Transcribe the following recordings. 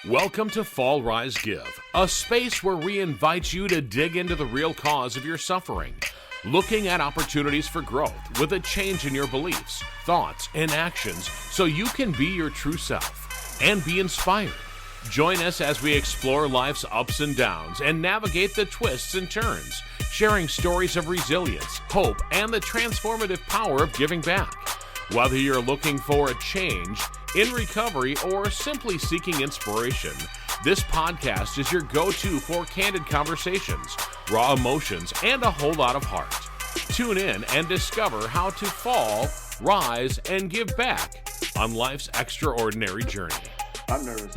Welcome to Fall Rise Give, a space where we invite you to dig into the real cause of your suffering, looking at opportunities for growth with a change in your beliefs, thoughts, and actions so you can be your true self and be inspired. Join us as we explore life's ups and downs and navigate the twists and turns, sharing stories of resilience, hope, and the transformative power of giving back. Whether you're looking for a change, in recovery, or simply seeking inspiration, this podcast is your go-to for candid conversations, raw emotions, and a whole lot of heart. Tune in and discover how to fall, rise, and give back on life's extraordinary journey. I'm nervous.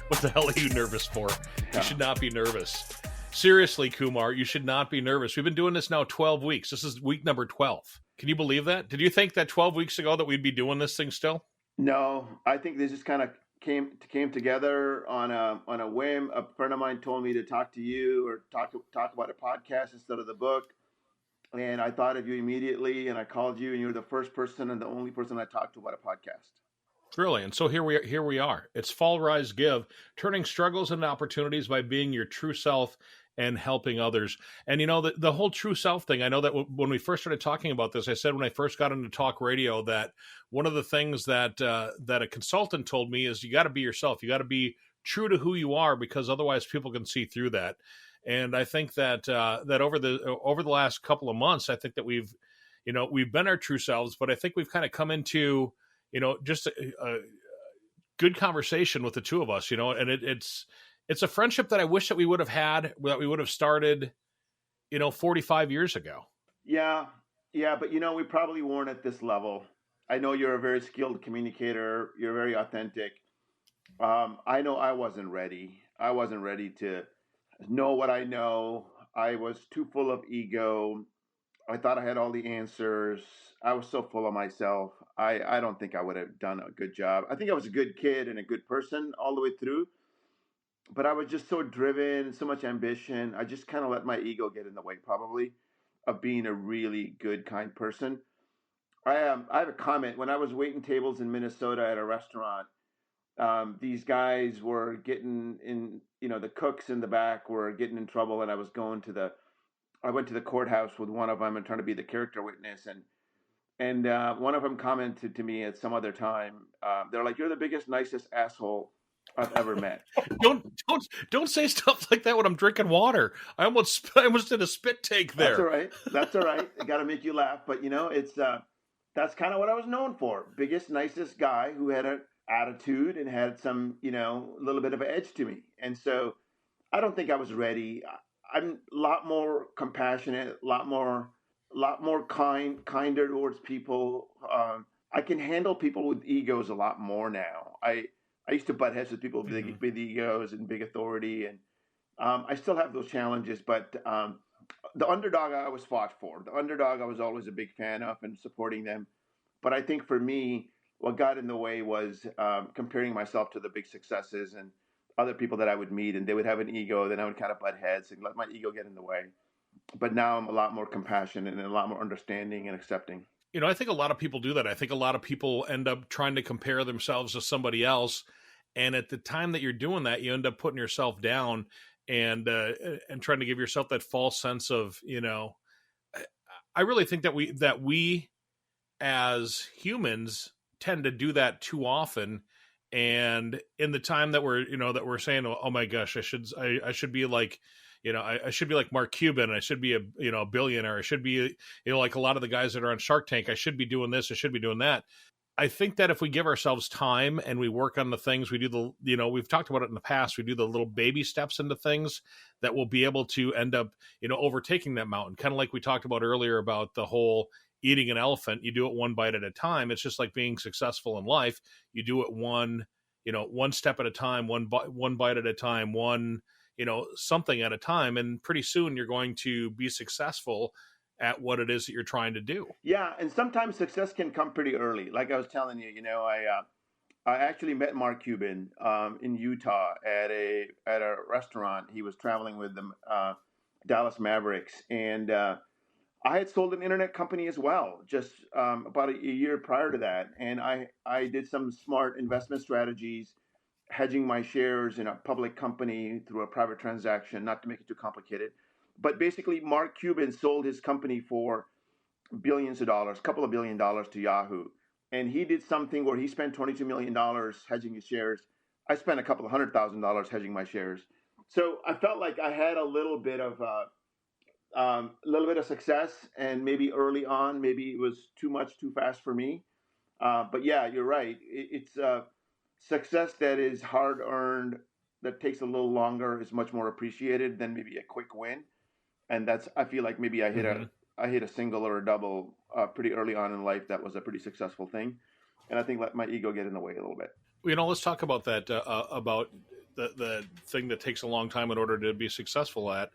What the hell are you nervous for? Yeah. You should not be nervous. Seriously, Kumar, you should not be nervous. We've been doing this now 12 weeks. This is week number 12. Can you believe that? Did you think that 12 weeks ago that we'd be doing this thing still? No, I think this just kind of came together on a whim. A friend of mine told me to talk to you or talk about a podcast instead of the book, and I thought of you immediately. And I called you, and you were the first person and the only person I talked to about a podcast. Really, and so here we are. It's Fall Rise Give, turning struggles into opportunities by being your true self and helping others. And you know, the whole true self thing, I know that when we first started talking about this, I said when I first got into talk radio that one of the things that a consultant told me is you got to be yourself. You got to be true to who you are, because otherwise people can see through that. And I think that that over the last couple of months, I think that we've been our true selves, but I think we've kind of come into just a good conversation with the two of us, and it's a friendship that I wish that we would have had, that we would have started, 45 years ago. Yeah, but we probably weren't at this level. I know you're a very skilled communicator. You're very authentic. I know I wasn't ready. I wasn't ready to know what I know. I was too full of ego. I thought I had all the answers. I was so full of myself. I don't think I would have done a good job. I think I was a good kid and a good person all the way through. But I was just so driven, so much ambition. I just kind of let my ego get in the way, probably, of being a really good, kind person. I have a comment. When I was waiting tables in Minnesota at a restaurant, these guys were getting in, the cooks in the back were getting in trouble, and I went to the courthouse with one of them and trying to be the character witness, and one of them commented to me at some other time. They're like, "You're the biggest, nicest asshole I've ever met." Don't say stuff like that when I'm drinking water. I almost did a spit take there. That's all right. I got to make you laugh, but it's that's kind of what I was known for. Biggest, nicest guy who had an attitude and had some, little bit of an edge to me. And so I don't think I was ready. I'm a lot more compassionate, a lot more kinder towards people. I can handle people with egos a lot more now. I used to butt heads with people with big egos and big authority, and I still have those challenges. But the underdog I always fought for. The underdog I was always a big fan of and supporting them. But I think for me, what got in the way was comparing myself to the big successes and other people that I would meet, and they would have an ego. Then I would kind of butt heads and let my ego get in the way. But now I'm a lot more compassionate and a lot more understanding and accepting. I think a lot of people do that. I think a lot of people end up trying to compare themselves to somebody else. And at the time that you're doing that, you end up putting yourself down and trying to give yourself that false sense of, I really think that we as humans tend to do that too often. And in the time that we're saying, oh my gosh, I should be like, I should be like Mark Cuban. I should be a billionaire. I should be, like a lot of the guys that are on Shark Tank. I should be doing this. I should be doing that. I think that if we give ourselves time and we work on the things, we do we've talked about it in the past, we do the little baby steps into things that will be able to end up, overtaking that mountain. Kind of like we talked about earlier about the whole eating an elephant. You do it one bite at a time. It's just like being successful in life. You do it one step at a time, one bite at a time, something at a time. And pretty soon you're going to be successful at what it is that you're trying to do. Yeah, and sometimes success can come pretty early. Like I was telling you, I actually met Mark Cuban in Utah at a restaurant. He was traveling with the Dallas Mavericks, and I had sold an internet company as well, just about a year prior to that. And I did some smart investment strategies hedging my shares in a public company through a private transaction, not to make it too complicated. But basically, Mark Cuban sold his company for billions of dollars, a couple of $1 billion to Yahoo. And he did something where he spent $22 million hedging his shares. I spent a couple of $100,000 hedging my shares. So I felt like I had a little bit of success, and maybe early on, maybe it was too much, too fast for me. But yeah, you're right. It's success that is hard earned, that takes a little longer, is much more appreciated than maybe a quick win. And that's, I feel like maybe Mm-hmm. I hit a single or a double pretty early on in life. That was a pretty successful thing, and I think let my ego get in the way a little bit. Let's talk about that, about the thing that takes a long time in order to be successful at.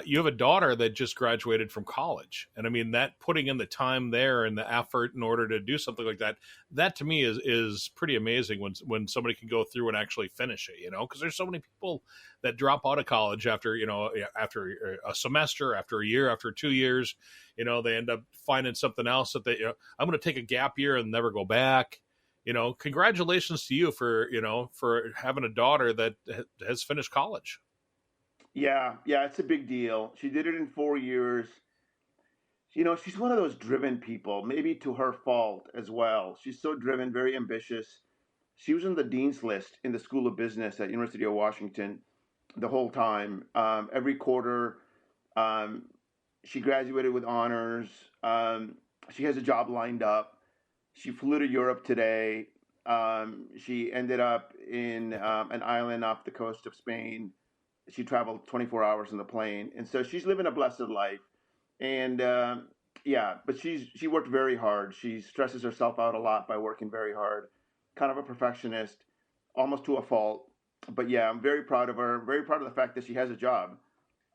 You have a daughter that just graduated from college, and I mean that putting in the time there and the effort in order to do something like that. That to me is pretty amazing when somebody can go through and actually finish it. Because there's so many people that drop out of college after after a semester, after a year, after 2 years. They end up finding something else that they. I'm going to take a gap year and never go back. Congratulations to you for having a daughter that has finished college. Yeah, it's a big deal. She did it in 4 years. She's one of those driven people, maybe to her fault as well. She's so driven, very ambitious. She was on the dean's list in the School of Business at University of Washington the whole time. Every quarter, um, she graduated with honors. She has a job lined up. She flew to Europe today. She ended up in an island off the coast of Spain. She traveled 24 hours in the plane, and so she's living a blessed life. And yeah, but she worked very hard. She stresses herself out a lot by working very hard. Kind of a perfectionist, almost to a fault. But yeah, I'm very proud of her. Very proud of the fact that she has a job.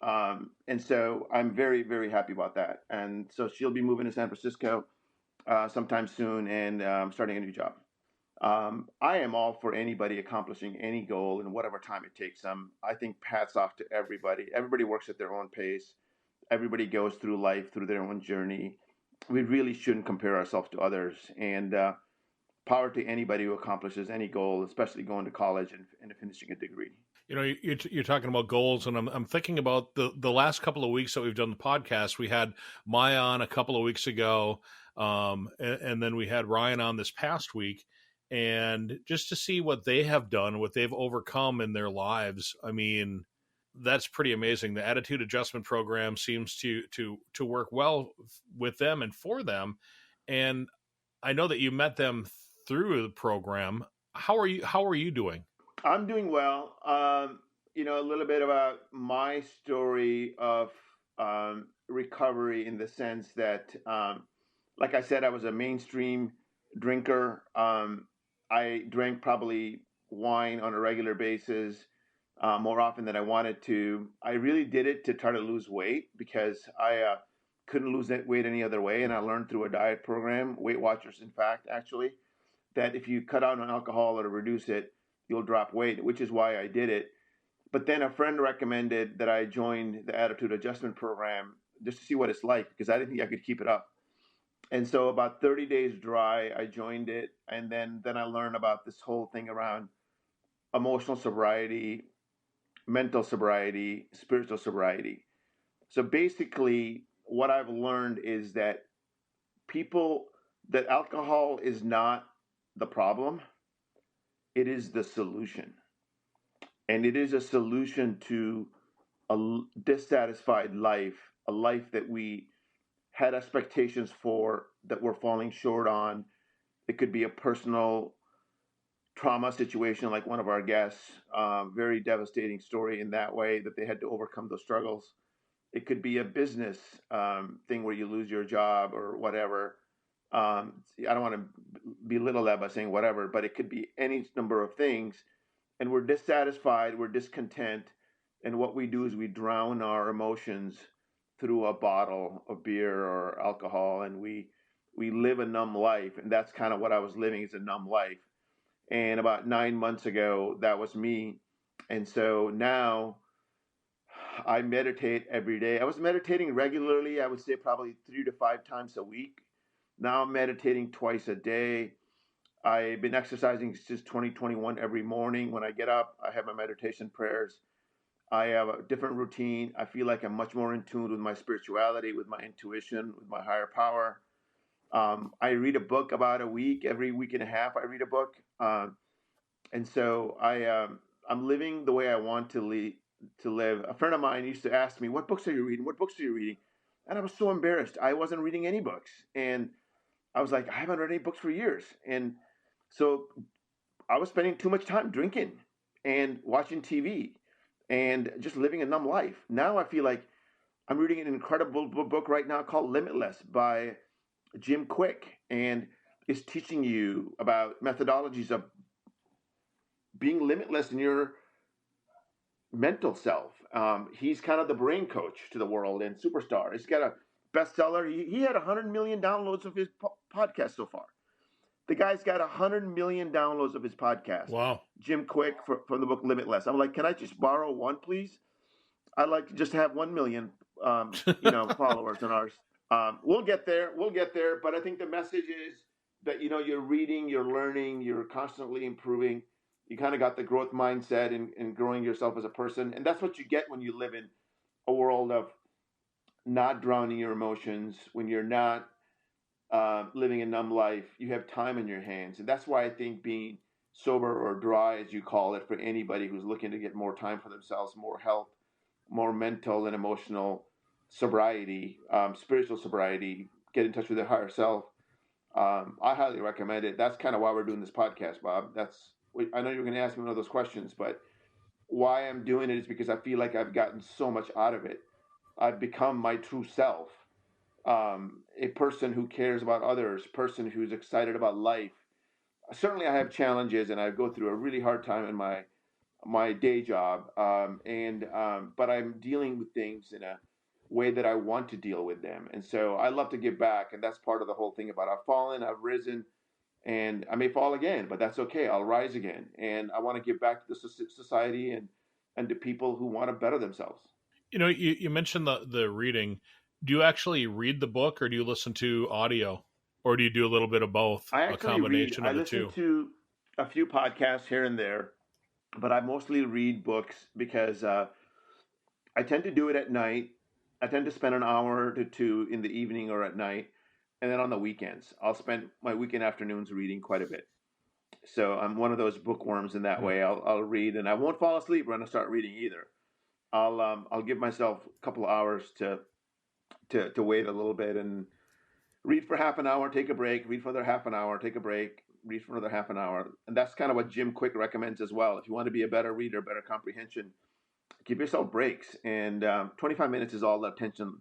And so I'm very, very happy about that. And so she'll be moving to San Francisco sometime soon and starting a new job. I am all for anybody accomplishing any goal in whatever time it takes them. I think hats off to everybody. Everybody works at their own pace. Everybody goes through life through their own journey. We really shouldn't compare ourselves to others. And power to anybody who accomplishes any goal, especially going to college and finishing a degree. You're talking about goals, and I'm thinking about the last couple of weeks that we've done the podcast. We had Maya on a couple of weeks ago, and then we had Ryan on this past week, and just to see what they have done, what they've overcome in their lives. I mean, that's pretty amazing. The attitude adjustment program seems to work well with them and for them, and I know that you met them through the program. How are you doing? I'm doing well. A little bit about my story of recovery in the sense that, like I said, I was a mainstream drinker. I drank probably wine on a regular basis more often than I wanted to. I really did it to try to lose weight because I couldn't lose that weight any other way. And I learned through a diet program, Weight Watchers, in fact, actually, that if you cut out on alcohol or reduce it, you'll drop weight, which is why I did it. But then a friend recommended that I join the attitude adjustment program just to see what it's like because I didn't think I could keep it up. And so about 30 days dry, I joined it, and then I learned about this whole thing around emotional sobriety, mental sobriety, spiritual sobriety. So basically, what I've learned is that people that alcohol is not the problem, it is the solution. And it is a solution to a dissatisfied life, a life that we had expectations for that we're falling short on. It could be a personal trauma situation like one of our guests, very devastating story in that way that they had to overcome those struggles. It could be a business thing where you lose your job or whatever. I don't want to belittle that by saying whatever, but it could be any number of things. And we're dissatisfied, we're discontent. And what we do is we drown our emotions through a bottle of beer or alcohol, and we live a numb life. And that's kind of what I was living, is a numb life. And about 9 months ago, that was me. And so now I meditate every day. I was meditating regularly, I would say probably 3 to 5 times a week. Now I'm meditating twice a day. I've been exercising since 2021 every morning. When I get up, I have my meditation prayers. I have a different routine. I feel like I'm much more in tune with my spirituality, with my intuition, with my higher power. I read a book about a week. Every week and a half, I read a book. And so I'm living the way I want to live. A friend of mine used to ask me, "What books are you reading? What books are you reading?" And I was so embarrassed. I wasn't reading any books, and I was like, "I haven't read any books for years." And so I was spending too much time drinking and watching TV and just living a numb life. Now I feel like I'm reading an incredible book right now called Limitless by Jim Quick, and it's teaching you about methodologies of being limitless in your mental self. He's kind of the brain coach to the world and superstar. He's got a bestseller. He had 100 million downloads of his podcast so far. The guy's got 100 million downloads of his podcast. Wow. Jim Quick from the book Limitless. I'm like, can I just borrow one, please? I'd like to just have 1 million, followers on ours. We'll get there. But I think the message is that, you're reading, you're learning, you're constantly improving. You kind of got the growth mindset and growing yourself as a person. And that's what you get when you live in a world of not drowning your emotions, when you're not living a numb life. You have time in your hands. And that's why I think being sober or dry, as you call it, for anybody who's looking to get more time for themselves, more health, more mental and emotional sobriety, spiritual sobriety, get in touch with their higher self. I highly recommend it. That's kind of why we're doing this podcast, Bob. I know you're going to ask me one of those questions, but why I'm doing it is because I feel like I've gotten so much out of it. I've become my true self, a person who cares about others, person who's excited about life. Certainly, I have challenges, and I go through a really hard time in my day job, but I'm dealing with things in a way that I want to deal with them, and so I love to give back, and that's part of the whole thing about I've fallen, I've risen, and I may fall again, but that's okay. I'll rise again, and I want to give back to the society and to people who want to better themselves. You mentioned the reading. Do you actually read the book, or do you listen to audio, or do you do a little bit of both, I a actually read. combination I of the listen two? to a few podcasts here and there, but I mostly read books because I tend to do it at night. I tend to spend an hour to two in the evening or at night. And then on the weekends, I'll spend my weekend afternoons reading quite a bit. So I'm one of those bookworms in that Hmm. way. I'll read and I won't fall asleep when I start reading either. I'll give myself a couple of hours to wait a little bit and read for half an hour, take a break, read for another half an hour, take a break, read for another half an hour. And that's kind of what Jim Quick recommends as well. If you want to be a better reader, better comprehension, give yourself breaks. And 25 minutes is all the attention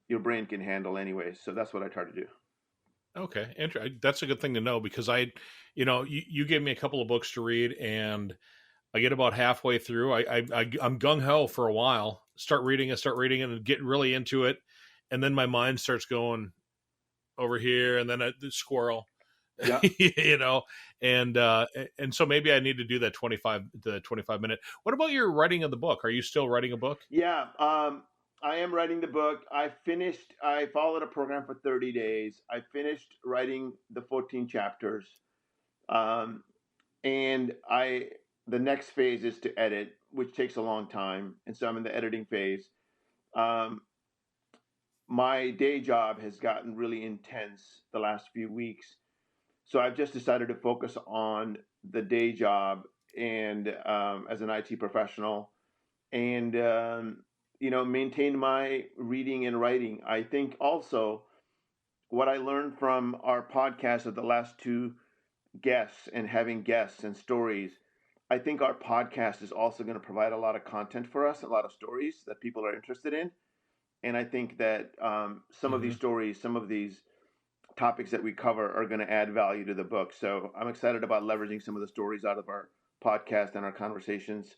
your brain can handle anyway. So that's what I try to do. Okay, that's a good thing to know because you gave me a couple of books to read, and I get about halfway through. I'm gung ho for a while, start reading it, and get really into it, and then my mind starts going over here, and then the squirrel, Yeah. you know, and uh, and so maybe I need to do that 25 minute. What about your writing of the book? Are you still writing a book? Yeah. I am writing the book. I followed a program for 30 days. I finished writing the 14 chapters. Um, and the next phase is to edit, which takes a long time. And so I'm in the editing phase. Um, my day job has gotten really intense the last few weeks. So I've just decided to focus on the day job and as an IT professional and, maintain my reading and writing. I think also what I learned from our podcast of the last two guests and having guests and stories, I think our podcast is also going to provide a lot of content for us, a lot of stories that people are interested in. And I think that some of these Hmm. stories, some of these topics that we cover are going to add value to the book. So I'm excited about leveraging some of the stories out of our podcast and our conversations.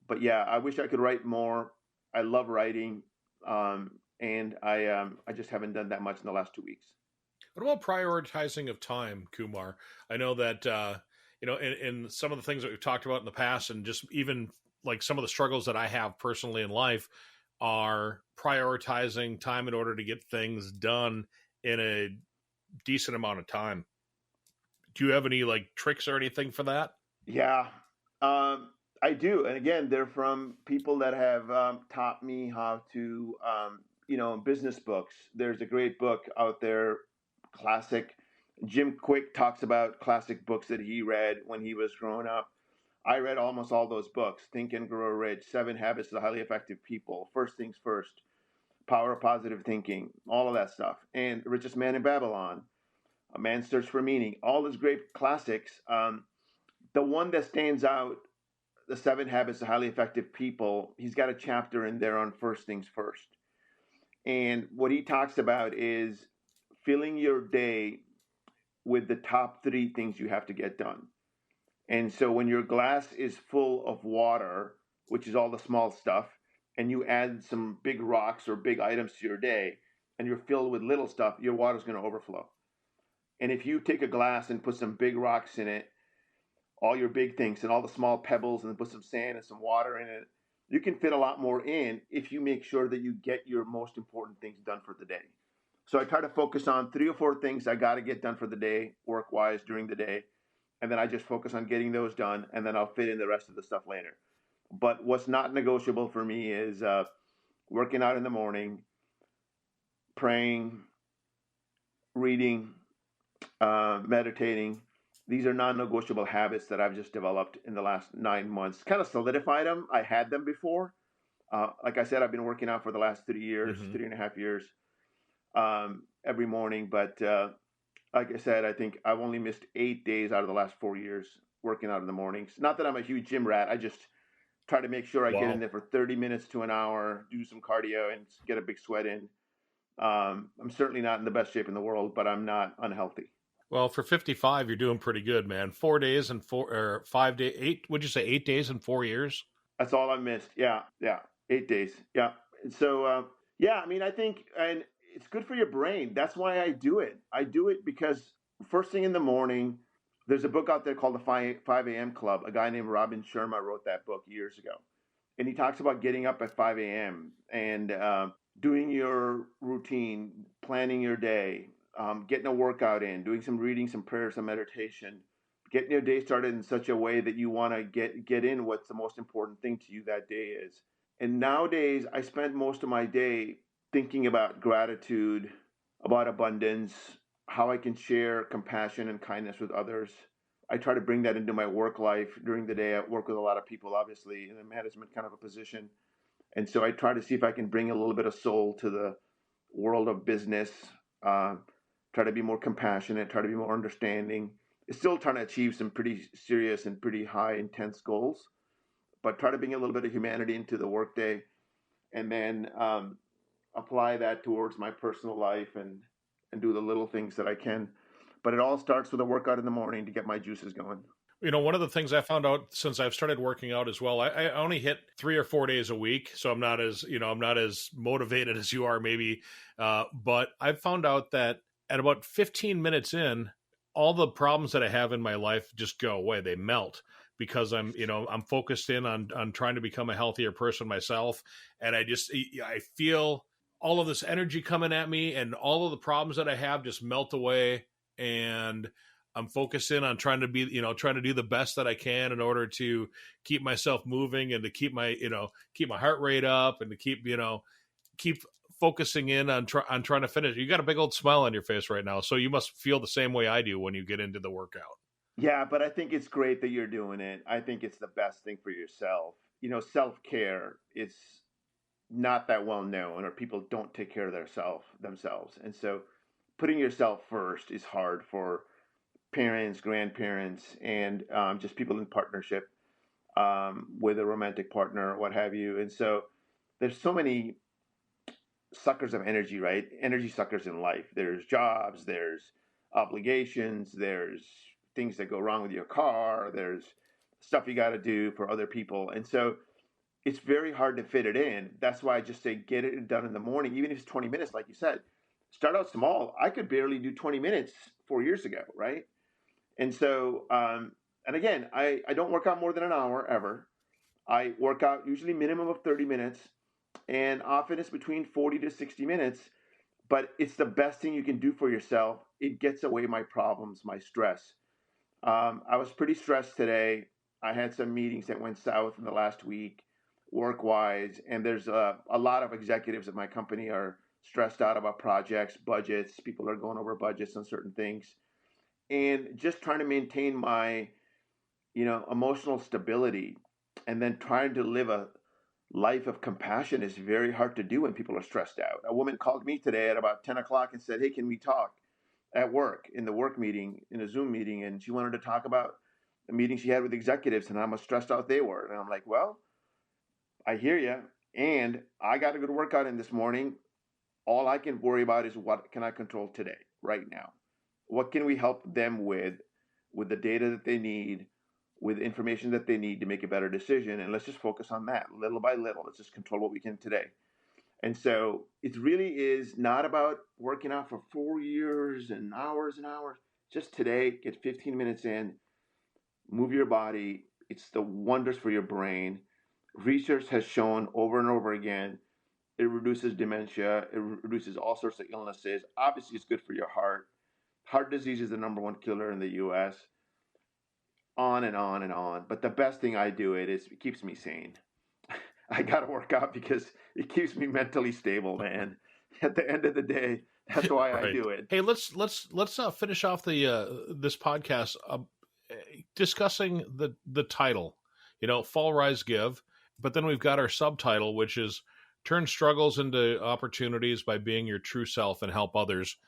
But yeah, I wish I could write more. I love writing, and I just haven't done that much in the last 2 weeks. What about prioritizing of time, Kumar? I know that in some of the things that we've talked about in the past, and just even like some of the struggles that I have personally in life, are prioritizing time in order to get things done in a decent amount of time. Do you have any like tricks or anything for that? Yeah, I do. And again, they're from people that have taught me how to, business books. There's a great book out there, classic. Jim Quick talks about classic books that he read when he was growing up. I read almost all those books: Think and Grow Rich, Seven Habits of Highly Effective People, First Things First, Power of Positive Thinking, all of that stuff. And The Richest Man in Babylon, A Man's Search for Meaning, all those great classics. The one that stands out, The Seven Habits of Highly Effective People, he's got a chapter in there on first things first. And what he talks about is filling your day with the top three things you have to get done. And so when your glass is full of water, which is all the small stuff, and you add some big rocks or big items to your day, and you're filled with little stuff, your water's going to overflow. And if you take a glass and put some big rocks in it, all your big things and all the small pebbles, and put some sand and some water in it, you can fit a lot more in if you make sure that you get your most important things done for the day. So I try to focus on 3 or 4 things I got to get done for the day, work-wise, during the day. And then I just focus on getting those done, and then I'll fit in the rest of the stuff later. But what's not negotiable for me is working out in the morning, praying, reading, meditating. These are non-negotiable habits that I've just developed in the last 9 months. Kind of solidified them. I had them before. Like I said, I've been working out for the last 3 years, 3.5 years, every morning. But like I said, I think I've only missed 8 days out of the last 4 years working out in the mornings. Not that I'm a huge gym rat. I just try to make sure I get in there for 30 minutes to an hour, do some cardio, and get a big sweat in. I'm certainly not in the best shape in the world, but I'm not unhealthy. Well, for 55, you're doing pretty good, man. 4 days and 5 days, eight, would you say 8 days in 4 years? That's all I missed. Yeah. 8 days. Yeah. So, yeah, I mean, I think, and it's good for your brain. That's why I do it. I do it because first thing in the morning, there's a book out there called the 5 a.m. Club. A guy named Robin Sharma wrote that book years ago. And he talks about getting up at 5 a.m. and doing your routine, planning your day, getting a workout in, doing some reading, some prayer, some meditation, getting your day started in such a way that you want to get in what's the most important thing to you that day is. And nowadays, I spend most of my day thinking about gratitude, about abundance, how I can share compassion and kindness with others. I try to bring that into my work life during the day. I work with a lot of people, obviously, in a management kind of a position. And so I try to see if I can bring a little bit of soul to the world of business, try to be more compassionate, try to be more understanding. Still trying to achieve some pretty serious and pretty high intense goals, but try to bring a little bit of humanity into the workday, and then apply that towards my personal life and do the little things that I can. But it all starts with a workout in the morning to get my juices going. You know, one of the things I found out since I've started working out as well, I only hit 3 or 4 days a week. So I'm not as motivated as you are maybe. But I've found out that at about 15 minutes in, all the problems that I have in my life just go away. They melt because I'm focused in on trying to become a healthier person myself. And I feel all of this energy coming at me, and all of the problems that I have just melt away. And I'm focused in on trying to do the best that I can in order to keep myself moving and to keep my heart rate up and to keep focusing in on trying to finish. You got a big old smile on your face right now, so you must feel the same way I do when you get into the workout. Yeah, but I think it's great that you're doing it. I think it's the best thing for yourself. Self-care is not that well known, or people don't take care of themselves. And so putting yourself first is hard for parents, grandparents, and just people in partnership with a romantic partner or what have you. And so there's so many suckers of energy, right? Energy suckers in life. There's jobs, there's obligations, there's things that go wrong with your car, there's stuff you got to do for other people. And so it's very hard to fit it in. That's why I just say get it done in the morning, even if it's 20 minutes, like you said. Start out small. I could barely do 20 minutes 4 years ago, right? And so, and again, I don't work out more than an hour ever. I work out usually minimum of 30 minutes, and often it's between 40 to 60 minutes, but it's the best thing you can do for yourself. It gets away my problems, my stress. I was pretty stressed today. I had some meetings that went south in the last week, work wise, and there's a lot of executives at my company are stressed out about projects, budgets. People are going over budgets on certain things, and just trying to maintain my, emotional stability, and then trying to live a life of compassion is very hard to do when people are stressed out. A woman called me today at about 10 o'clock and said, "Hey, can we talk?" At work, in the work meeting, in a Zoom meeting, and she wanted to talk about a meeting she had with executives and how much stressed out they were. And I'm like, well, I hear you. And I got a good workout in this morning. All I can worry about is what can I control today, right now? What can we help them with the data that they need, with information that they need to make a better decision? And let's just focus on that little by little. Let's just control what we can today. And so it really is not about working out for 4 years and hours and hours. Just today, get 15 minutes in, move your body. It's the wonders for your brain. Research has shown over and over again it reduces dementia, it reduces all sorts of illnesses. Obviously, it's good for your heart. Heart disease is the number one killer in the US. On and on and on. But the best thing I do is it keeps me sane. I got to work out because it keeps me mentally stable, man. At the end of the day, that's why I Right. do it. Hey, let's finish off the this podcast discussing the title. Fall, Rise, Give. But then we've got our subtitle, which is turn struggles into opportunities by being your true self and help others.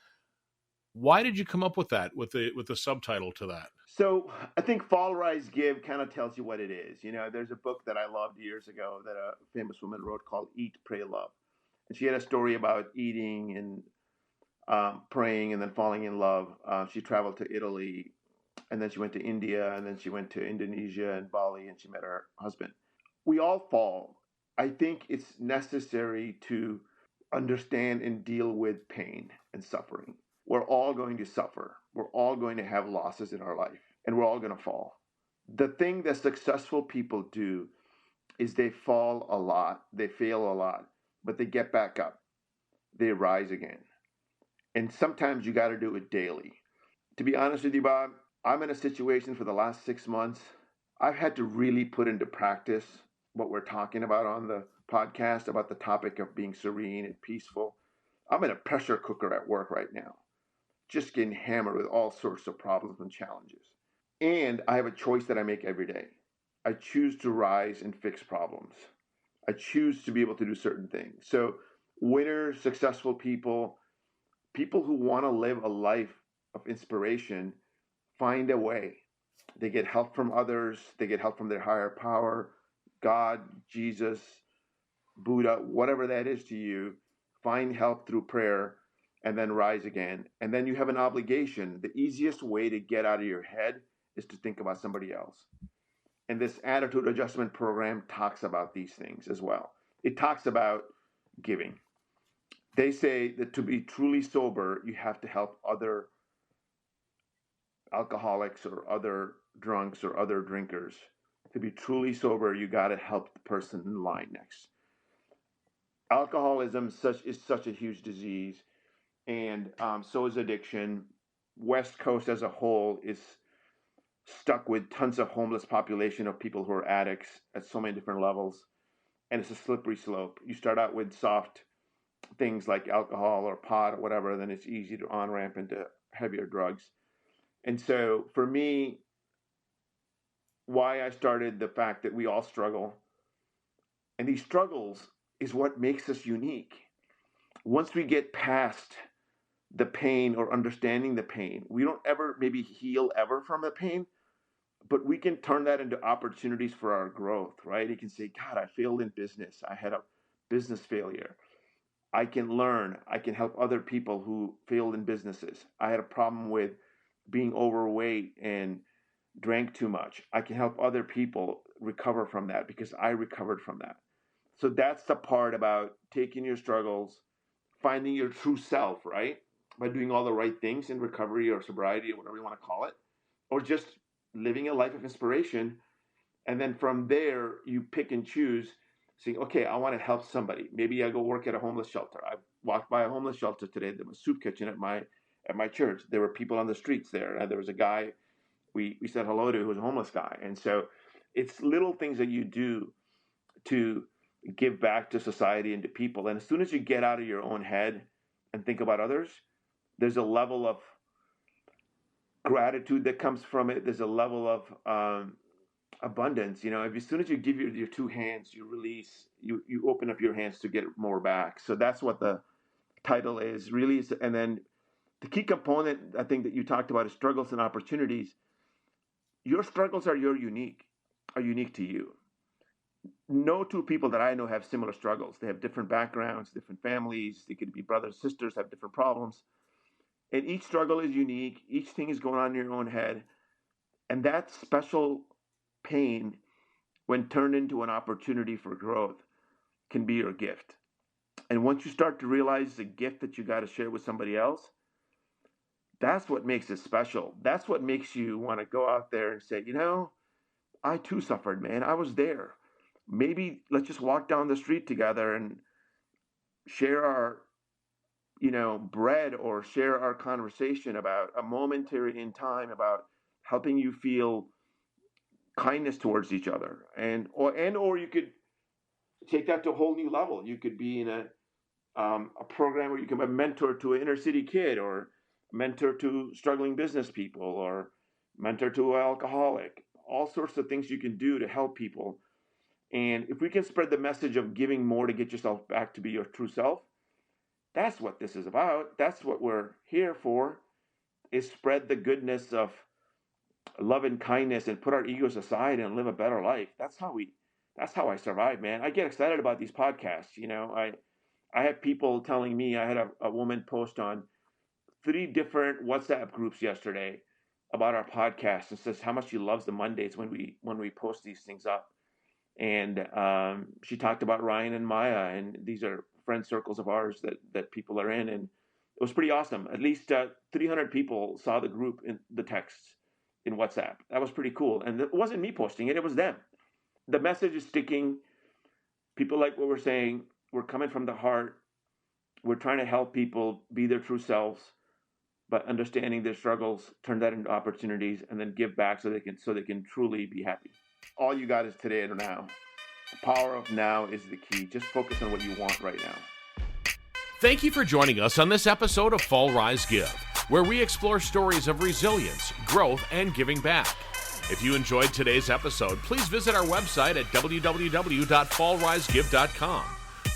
Why did you come up with that, with the subtitle to that? So I think Fall, Rise, Give kind of tells you what it is. There's a book that I loved years ago that a famous woman wrote called Eat, Pray, Love. And she had a story about eating and praying and then falling in love. She traveled to Italy, and then she went to India, and then she went to Indonesia and Bali, and she met her husband. We all fall. I think it's necessary to understand and deal with pain and suffering. We're all going to suffer. We're all going to have losses in our life, and we're all going to fall. The thing that successful people do is they fall a lot, they fail a lot, but they get back up. They rise again. And sometimes you got to do it daily. To be honest with you, Bob, I'm in a situation for the last 6 months. I've had to really put into practice what we're talking about on the podcast about the topic of being serene and peaceful. I'm in a pressure cooker at work right now, just getting hammered with all sorts of problems and challenges. And I have a choice that I make every day. I choose to rise and fix problems. I choose to be able to do certain things. So winners, successful people, people who want to live a life of inspiration, find a way. They get help from others. They get help from their higher power, God, Jesus, Buddha, whatever that is to you. Find help through prayer and then rise again. And then you have an obligation. The easiest way to get out of your head is to think about somebody else. And this attitude adjustment program talks about these things as well. It talks about giving. They say that to be truly sober, you have to help other alcoholics or other drunks or other drinkers. To be truly sober, you got to help the person in line next. Alcoholism is such a huge disease, and so is addiction. West Coast as a whole is stuck with tons of homeless population of people who are addicts at so many different levels, and it's a slippery slope. You start out with soft things like alcohol or pot or whatever, then it's easy to on-ramp into heavier drugs. And so for me, why I started the fact that we all struggle, and these struggles is what makes us unique. Once we get past the pain or understanding the pain, we don't ever maybe heal ever from the pain, but we can turn that into opportunities for our growth, right? You can say, God, I failed in business. I had a business failure. I can learn. I can help other people who failed in businesses. I had a problem with being overweight and drank too much. I can help other people recover from that because I recovered from that. So that's the part about taking your struggles, finding your true self, right? By doing all the right things in recovery or sobriety or whatever you want to call it, or just living a life of inspiration. And then from there, you pick and choose, saying, okay, I want to help somebody. Maybe I go work at a homeless shelter. I walked by a homeless shelter today. There was a soup kitchen at my church. There were people on the streets there. And there was a guy we said hello to, who was a homeless guy. And so it's little things that you do to give back to society and to people. And as soon as you get out of your own head and think about others, there's a level of gratitude that comes from it. There's a level of abundance. As soon as you give your two hands, you release, you open up your hands to get more back. So that's what the title is, really. And then the key component, I think, that you talked about is struggles and opportunities. Your struggles are unique to you. No two people that I know have similar struggles. They have different backgrounds, different families. They could be brothers, sisters, have different problems. And each struggle is unique. Each thing is going on in your own head. And that special pain, when turned into an opportunity for growth, can be your gift. And once you start to realize the gift that you got to share with somebody else, that's what makes it special. That's what makes you want to go out there and say, I too suffered, man. I was there. Maybe let's just walk down the street together and share our, bread, or share our conversation about a momentary in time, about helping you feel kindness towards each other. Or you could take that to a whole new level. You could be in a program where you can be a mentor to an inner city kid, or mentor to struggling business people, or mentor to an alcoholic. All sorts of things you can do to help people. And if we can spread the message of giving more to get yourself back to be your true self, that's what this is about. That's what we're here for, is spread the goodness of love and kindness and put our egos aside and live a better life. That's how I survive, man. I get excited about these podcasts. I have people telling me, I had a woman post on 3 different WhatsApp groups yesterday about our podcast, and says how much she loves the Mondays when we post these things up. And she talked about Ryan and Maya, and these are friend circles of ours that people are in. And it was pretty awesome. At least 300 people saw the group in the texts in WhatsApp. That was pretty cool. And it wasn't me posting it, it was them. The message is sticking. People like what we're saying. We're coming from the heart. We're trying to help people be their true selves, but understanding their struggles, turn that into opportunities, and then give back so they can truly be happy. All you got is today and now. The power of now is the key. Just focus on what you want right now. Thank you for joining us on this episode of Fall, Rise, Give, where we explore stories of resilience, growth, and giving back. If you enjoyed today's episode, please visit our website at www.fallrisegive.com.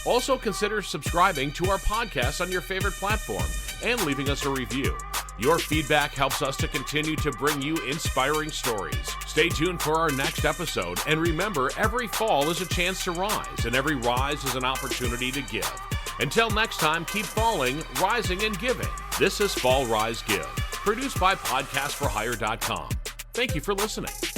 Also, consider subscribing to our podcast on your favorite platform and leaving us a review. Your feedback helps us to continue to bring you inspiring stories. Stay tuned for our next episode, and remember, every fall is a chance to rise, and every rise is an opportunity to give. Until next time, keep falling, rising, and giving. This is Fall, Rise, Give, produced by podcastforhire.com. Thank you for listening.